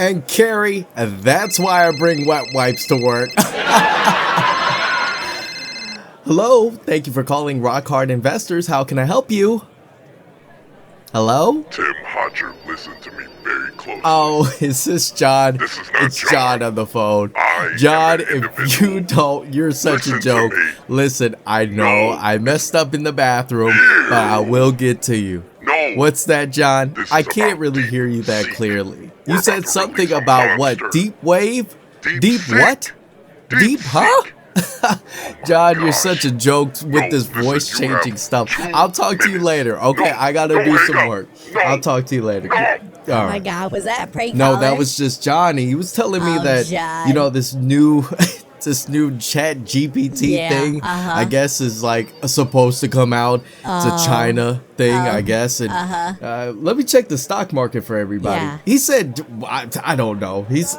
and Carrie, and that's why I bring wet wipes to work. Hello, thank you for calling Rock Hard Investors. How can I help you? Hello? Tim Hodger, listen to me very closely. Oh, is this John? This is not It's John. John on the phone. I John, am an if individual. you don't, you're such Listen a to joke. me. Listen, I know No. I messed up in the bathroom, but I will get to you. No. What's that, John? This I is can't about really hear you that DeepSeek. clearly. We're You about said to something release a about what? monster. Deep wave? Deep DeepSeek. what? Deep, huh? John, you're gosh. such a joke with No, this listen, voice you have changing stuff. 2 I'll talk to you minutes. later. Okay, No, I gotta no, do hang some up. work. No. I'll talk to you later. No. All Oh my right. God, was that a prank No, caller? that was just Johnny. He was telling me Oh, that John. you know this new this new chat GPT Yeah, thing I guess is like supposed to come out. It's a China thing, I guess. And let me check the stock market for everybody. Yeah. He said I don't know. He's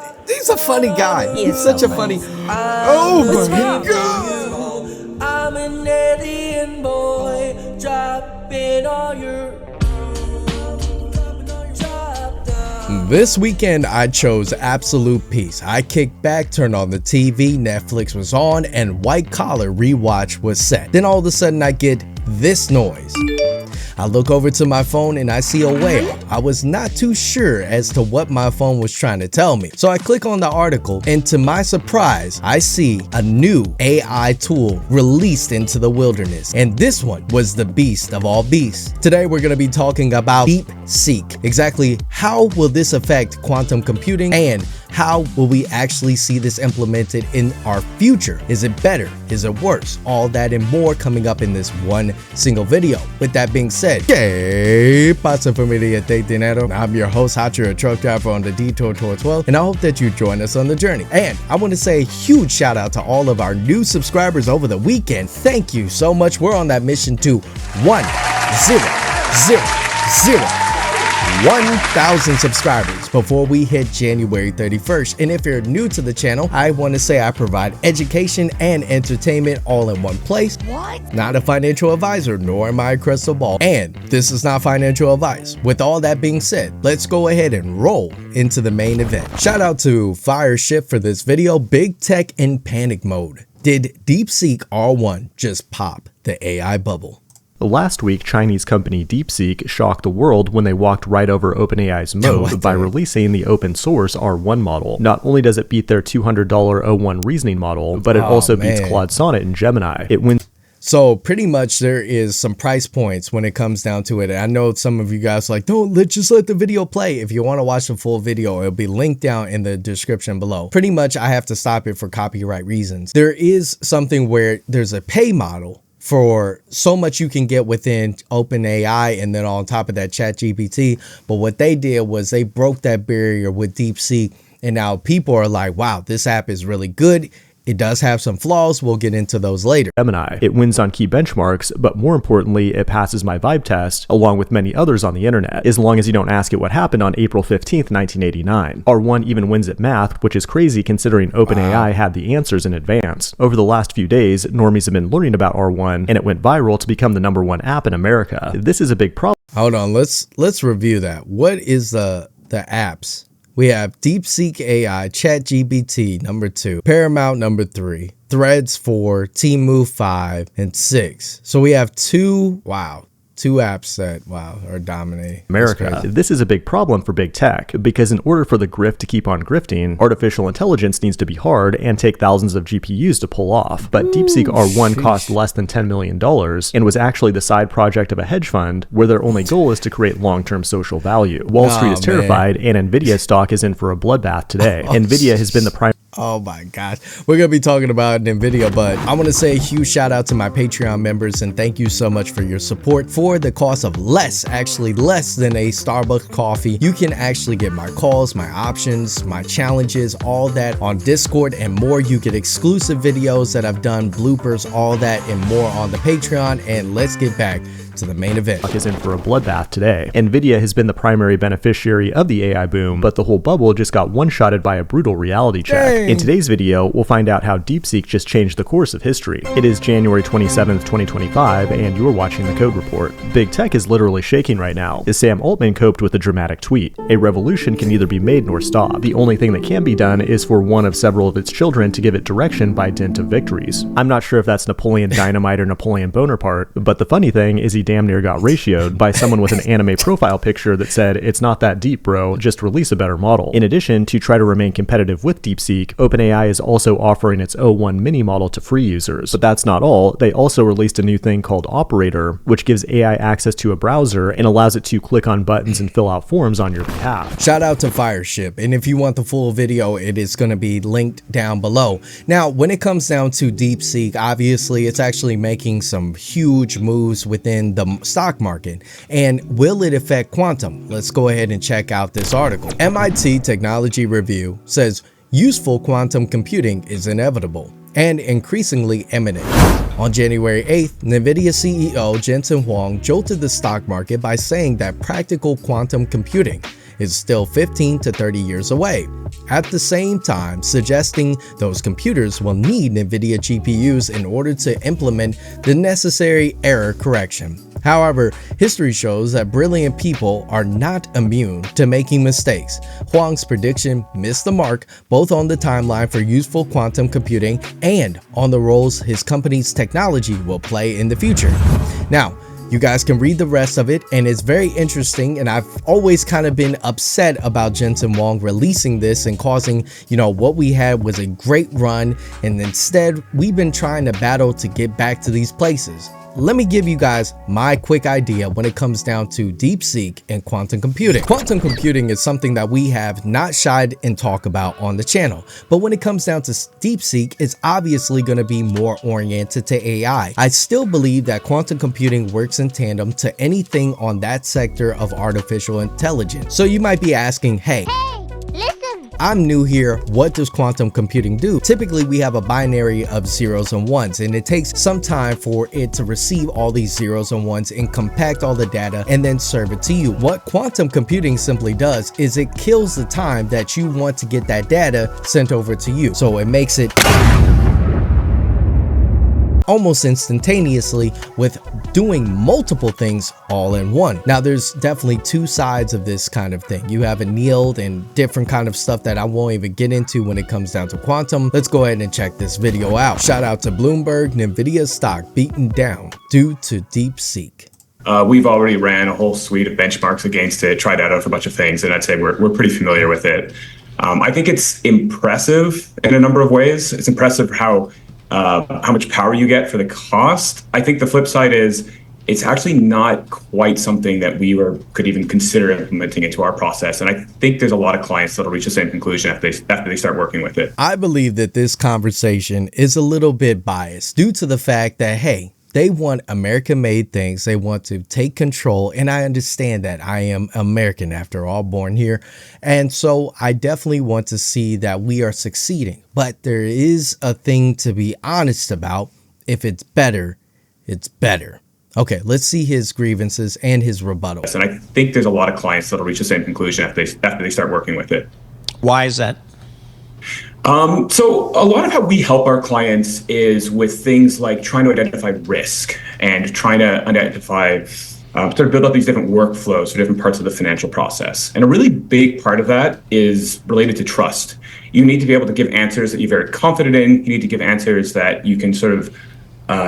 a funny guy. He He's is such so a funny. funny. Oh my God. I'm an alien boy, dropping all your This weekend, I chose absolute peace. I kicked back, turned on the TV, Netflix was on, and White Collar rewatch was set. Then all of a sudden, I get this noise. I look over to my phone and I see a whale. I was not too sure as to what my phone was trying to tell me. So I click on the article, and to my surprise, I see a new AI tool released into the wilderness. And this one was the beast of all beasts. Today, we're going to be talking about DeepSeek. Exactly how will this affect quantum computing, and how will we actually see this implemented in our future? Is it better? Is it worse? All that and more coming up in this one single video. With that being said, ¿Qué pasa familia de dinero? I'm your host, Hachi, a truck driver on the detour towards wealth, and I hope that you join us on the journey. And I want to say a huge shout out to all of our new subscribers over the weekend. Thank you so much. We're on that mission to 1,000 subscribers before we hit January 31st. And if you're new to the channel, I want to say I provide education and entertainment all in one place. What? Not a financial advisor, nor am I a crystal ball. And this is not financial advice. With all that being said, let's go ahead and roll into the main event. Shout out to Fireship for this video. Big Tech in panic mode. Did DeepSeek R1 just pop the AI bubble? Last week, Chinese company DeepSeek shocked the world when they walked right over OpenAI's moat by releasing the open source R1 model. Not only does it beat their $200 O1 reasoning model, but it also beats Claude Sonnet and Gemini. It wins. So pretty much there is some price points when it comes down to it. I know some of you guys are like, just let the video play. If you want to watch the full video, it'll be linked down in the description below. Pretty much I have to stop it for copyright reasons. There is something where there's a pay model for so much you can get within OpenAI, and then on top of that ChatGPT. But what they did was they broke that barrier with DeepSeek, and now people are like, wow, this app is really good. It does have some flaws. We'll get into those later. Gemini. It wins on key benchmarks, but more importantly, it passes my vibe test, along with many others on the internet, as long as you don't ask it what happened on April 15th, 1989. R1 even wins at math, which is crazy considering OpenAI had the answers in advance. Over the last few days, normies have been learning about R1, and it went viral to become the #1 app in America. This is a big problem. Hold on, let's review that. What is the apps? We have DeepSeek AI, ChatGPT #2, Paramount #3, Threads 4, Temu 5, and 6. So we have two apps that, are dominating America. This is a big problem for big tech, because in order for the grift to keep on grifting, artificial intelligence needs to be hard and take thousands of GPUs to pull off. But DeepSeek R1 cost less than $10 million and was actually the side project of a hedge fund where their only goal is to create long-term social value. Wall Street is terrified, and Nvidia stock is in for a bloodbath today. Nvidia has been the prime. Oh my gosh. We're going to be talking about NVIDIA, but I want to say a huge shout out to my Patreon members, and thank you so much for your support. For the cost of less than a Starbucks coffee, you can actually get my calls, my options, my challenges, all that on Discord and more. You get exclusive videos that I've done, bloopers, all that and more on the Patreon. And let's get back to the main event. Is in for a bloodbath today. Nvidia has been the primary beneficiary of the AI boom, but the whole bubble just got one-shotted by a brutal reality check. Dang. In today's video, we'll find out how DeepSeek just changed the course of history. It is January 27th, 2025, and you're watching the Code Report. Big tech is literally shaking right now, as Sam Altman coped with a dramatic tweet. A revolution can neither be made nor stopped. The only thing that can be done is for one of several of its children to give it direction by dint of victories. I'm not sure if that's Napoleon Dynamite or Napoleon Bonaparte, but the funny thing is he damn near got ratioed by someone with an anime profile picture that said, "It's not that deep, bro, just release a better model." In addition, to try to remain competitive with DeepSeek, OpenAI is also offering its O1 mini model to free users. But that's not all. They also released a new thing called Operator, which gives AI access to a browser and allows it to click on buttons and fill out forms on your behalf. Shout out to Fireship, and if you want the full video, it is going to be linked down below. Now, when it comes down to DeepSeek, obviously it's actually making some huge moves within the stock market. And will it affect quantum? Let's go ahead and check out this article. MIT Technology Review says useful quantum computing is inevitable and increasingly imminent. On January 8th, NVIDIA CEO Jensen Huang jolted the stock market by saying that practical quantum computing is still 15 to 30 years away, at the same time suggesting those computers will need NVIDIA GPUs in order to implement the necessary error correction. However, history shows that brilliant people are not immune to making mistakes. Huang's prediction missed the mark both on the timeline for useful quantum computing and on the roles his company's technology will play in the future. Now, you guys can read the rest of it, and it's very interesting, and I've always kind of been upset about Jensen Huang releasing this and causing, what we had was a great run, and instead we've been trying to battle to get back to these places. Let me give you guys my quick idea when it comes down to DeepSeek and quantum computing. Quantum computing is something that we have not shied and talk about on the channel, but when it comes down to DeepSeek, it's obviously going to be more oriented to AI. I still believe that quantum computing works in tandem to anything on that sector of artificial intelligence. So you might be asking, hey, I'm new here, what does quantum computing do? Typically, we have a binary of zeros and ones, and it takes some time for it to receive all these zeros and ones and compact all the data and then serve it to you. What quantum computing simply does is it kills the time that you want to get that data sent over to you. So it makes it almost instantaneously with doing multiple things all in one. Now, there's definitely two sides of this kind of thing. You have annealed and different kind of stuff that I won't even get into when it comes down to quantum. Let's go ahead and check this video out. Shout out to Bloomberg, NVIDIA stock beaten down due to DeepSeek. We've already ran a whole suite of benchmarks against it, tried out a bunch of things, and I'd say we're pretty familiar with it. I think it's impressive in a number of ways. It's impressive how much power you get for the cost. I think the flip side is it's actually not quite something that we could even consider implementing into our process. And I think there's a lot of clients that'll reach the same conclusion after they start working with it. I believe that this conversation is a little bit biased due to the fact that, hey, they want American-made things. They want to take control. And I understand that. I am American after all, born here. And so I definitely want to see that we are succeeding. But there is a thing to be honest about. If it's better, it's better. Okay, let's see his grievances and his rebuttal. And I think there's a lot of clients that'll reach the same conclusion after they start working with it. Why is that? So a lot of how we help our clients is with things like trying to identify risk and trying to identify, sort of build up these different workflows for different parts of the financial process. And a really big part of that is related to trust. You need to be able to give answers that you're very confident in. You need to give answers that you can sort of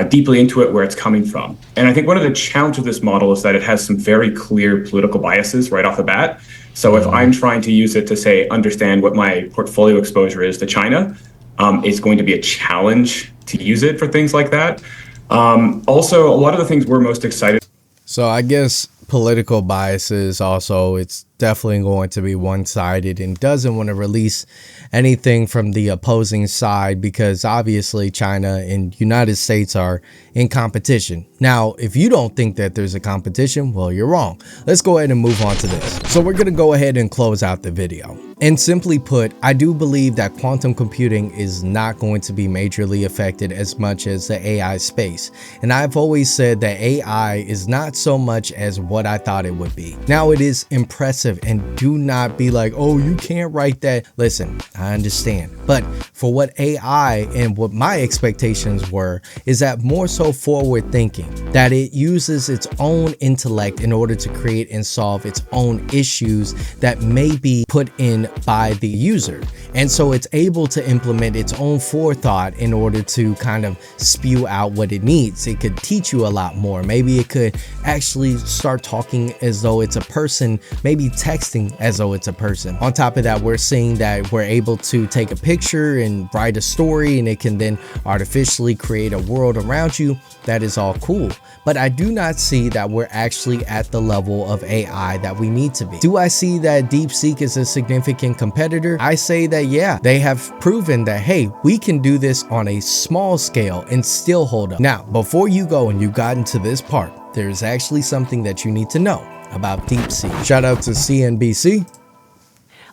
deeply intuit where it's coming from. And I think one of the challenges of this model is that it has some very clear political biases right off the bat. So if I'm trying to use it to say, understand what my portfolio exposure is to China, it's going to be a challenge to use it for things like that. Also, a lot of the things we're most excited. So I guess political biases also, it's definitely going to be one-sided and doesn't want to release anything from the opposing side because obviously China and United States are in competition. Now, if you don't think that there's a competition, well, you're wrong. Let's go ahead and move on to this. So we're going to go ahead and close out the video. And simply put, I do believe that quantum computing is not going to be majorly affected as much as the AI space. And I've always said that AI is not so much as what I thought it would be. Now, it is impressive, and do not be like, oh, you can't write that. Listen, I understand. But for what AI and what my expectations were is that more so forward thinking, that it uses its own intellect in order to create and solve its own issues that may be put in by the user. And so it's able to implement its own forethought in order to kind of spew out what it needs. It could teach you a lot more. Maybe it could actually start talking as though it's a person, maybe texting as though it's a person. On top of that, we're seeing that we're able to take a picture and write a story, and it can then artificially create a world around you. That is all cool. But I do not see that we're actually at the level of AI that we need to be. Do I see that DeepSeek is a significant competitor? I say that, yeah, they have proven that, hey, we can do this on a small scale and still hold up. Now, before you go and you've gotten to this part, there's actually something that you need to know about DeepSeek. Shout out to CNBC.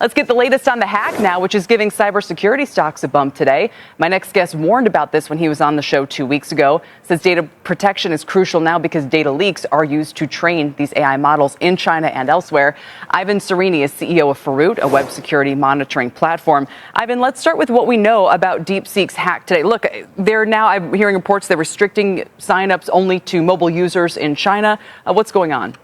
Let's get the latest on the hack now, which is giving cybersecurity stocks a bump today. My next guest warned about this when he was on the show 2 weeks ago. Says data protection is crucial now because data leaks are used to train these AI models in China and elsewhere. Ivan Serini is CEO of Farut, a web security monitoring platform. Ivan, let's start with what we know about DeepSeek's hack today. Look, they're now, I'm hearing reports they're restricting signups only to mobile users in China. What's going on?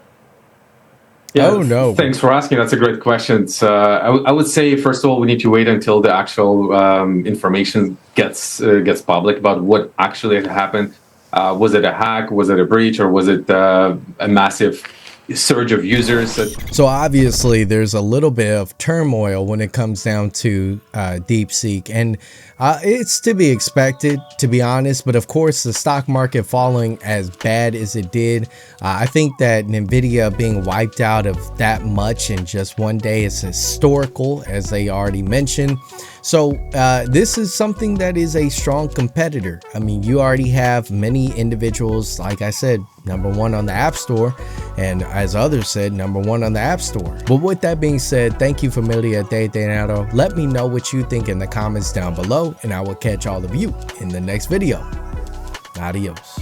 Yeah, oh no! Thanks for asking. That's a great question. I would say, first of all, we need to wait until the actual information gets public about what actually happened. Was it a hack? Was it a breach? Or was it a massive surge of users? So obviously, there's a little bit of turmoil when it comes down to DeepSeek, and it's to be expected, to be honest. But of course, the stock market falling as bad as it did, I think that Nvidia being wiped out of that much in just one day is historical, as they already mentioned. So this is something that is a strong competitor. I mean, you already have many individuals, like I said, #1 on the App Store, and as others said, #1 on the App Store. But with that being said, thank you, Familia de Denaro. Let me know what you think in the comments down below, and I will catch all of you in the next video. Adios.